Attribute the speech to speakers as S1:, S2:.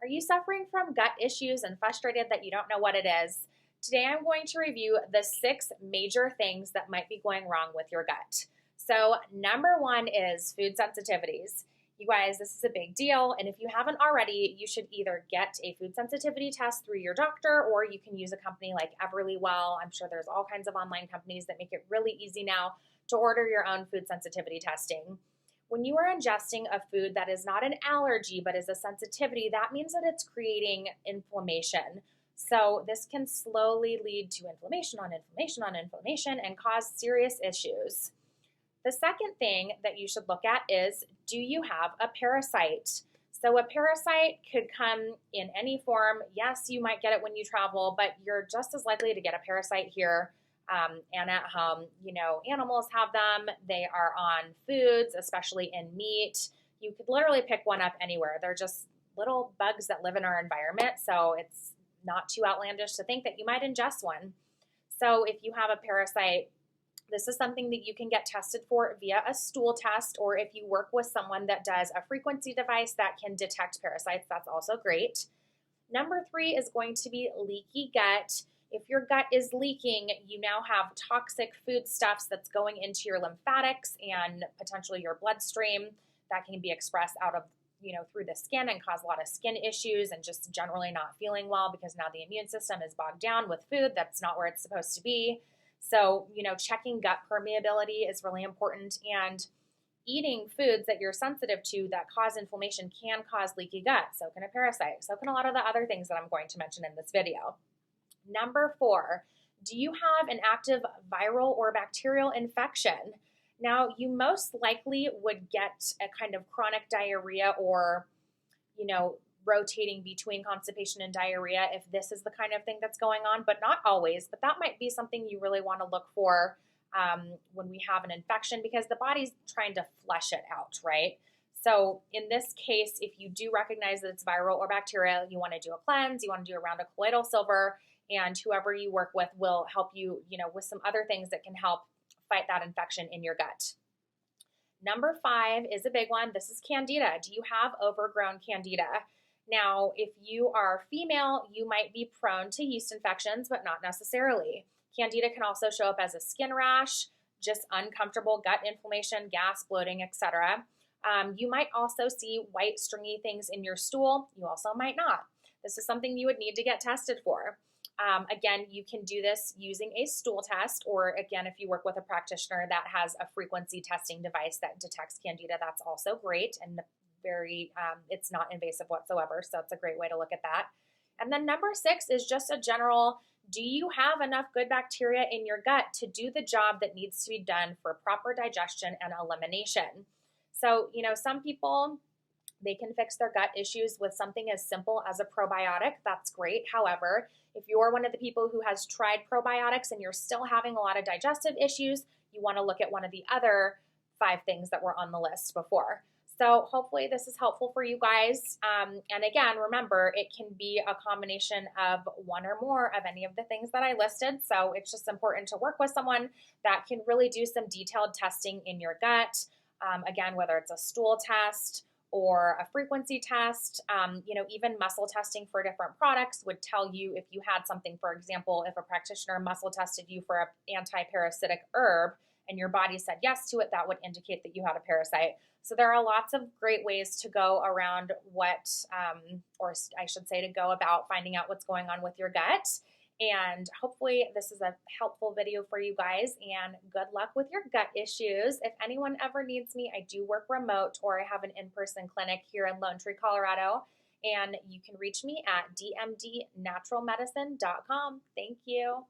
S1: Are you suffering from gut issues and frustrated that you don't know what it is? Today I'm going to review the 6 major things that might be going wrong with your gut. So, number 1 is food sensitivities. You guys, this is a big deal, and if you haven't already, you should either get a food sensitivity test through your doctor, or you can use a company like Everlywell. I'm sure there's all kinds of online companies that make it really easy now to order your own food sensitivity testing. When you are ingesting a food that is not an allergy but is a sensitivity, that means that it's creating inflammation. So this can slowly lead to inflammation on inflammation on inflammation and cause serious issues. The second thing that you should look at is, do you have a parasite? So a parasite could come in any form. Yes, you might get it when you travel, but you're just as likely to get a parasite here and at home. You know, animals have them. They are on foods, especially in meat. You could literally pick one up anywhere. They're just little bugs that live in our environment, so it's not too outlandish to think that you might ingest one. So if you have a parasite, this is something that you can get tested for via a stool test, or if you work with someone that does a frequency device that can detect parasites, that's also great. Number 3 is going to be leaky gut. If your gut is leaking, you now have toxic foodstuffs that's going into your lymphatics and potentially your bloodstream that can be expressed out of, through the skin and cause a lot of skin issues and just generally not feeling well because now the immune system is bogged down with food that's not where it's supposed to be. So, checking gut permeability is really important, and eating foods that you're sensitive to that cause inflammation can cause leaky gut. So can a parasite. So can a lot of the other things that I'm going to mention in this video. Number 4, do you have an active viral or bacterial infection? Now, you most likely would get a kind of chronic diarrhea or, rotating between constipation and diarrhea if this is the kind of thing that's going on, but not always. But that might be something you really want to look for when we have an infection, because the body's trying to flush it out, right? So in this case, if you do recognize that it's viral or bacterial, you want to do a cleanse, you want to do a round of colloidal silver, and whoever you work with will help you, with some other things that can help fight that infection in your gut. Number 5 is a big one. This is Candida. Do you have overgrown Candida? Now, if you are female, you might be prone to yeast infections, but not necessarily. Candida can also show up as a skin rash, just uncomfortable gut inflammation, gas, bloating, etc. You might also see white stringy things in your stool. You also might not. This is something you would need to get tested for. Again, you can do this using a stool test, or again, if you work with a practitioner that has a frequency testing device that detects Candida, that's also great and it's not invasive whatsoever. So it's a great way to look at that. And then number 6 is just a general, do you have enough good bacteria in your gut to do the job that needs to be done for proper digestion and elimination? So, some people, they can fix their gut issues with something as simple as a probiotic. That's great. However, if you're one of the people who has tried probiotics and you're still having a lot of digestive issues, you want to look at one of the other 5 things that were on the list before. So hopefully this is helpful for you guys. And again, remember, it can be a combination of one or more of any of the things that I listed. So it's just important to work with someone that can really do some detailed testing in your gut. Again, whether it's a stool test or a frequency test, even muscle testing for different products would tell you if you had something. For example, if a practitioner muscle tested you for an anti-parasitic herb and your body said yes to it, that would indicate that you had a parasite. So there are lots of great ways to go around or I should say to go about finding out what's going on with your gut. And hopefully this is a helpful video for you guys, and good luck with your gut issues. If anyone ever needs me, I do work remote, or I have an in-person clinic here in Lone Tree, Colorado, and you can reach me at dmdnaturalmedicine.com. Thank you.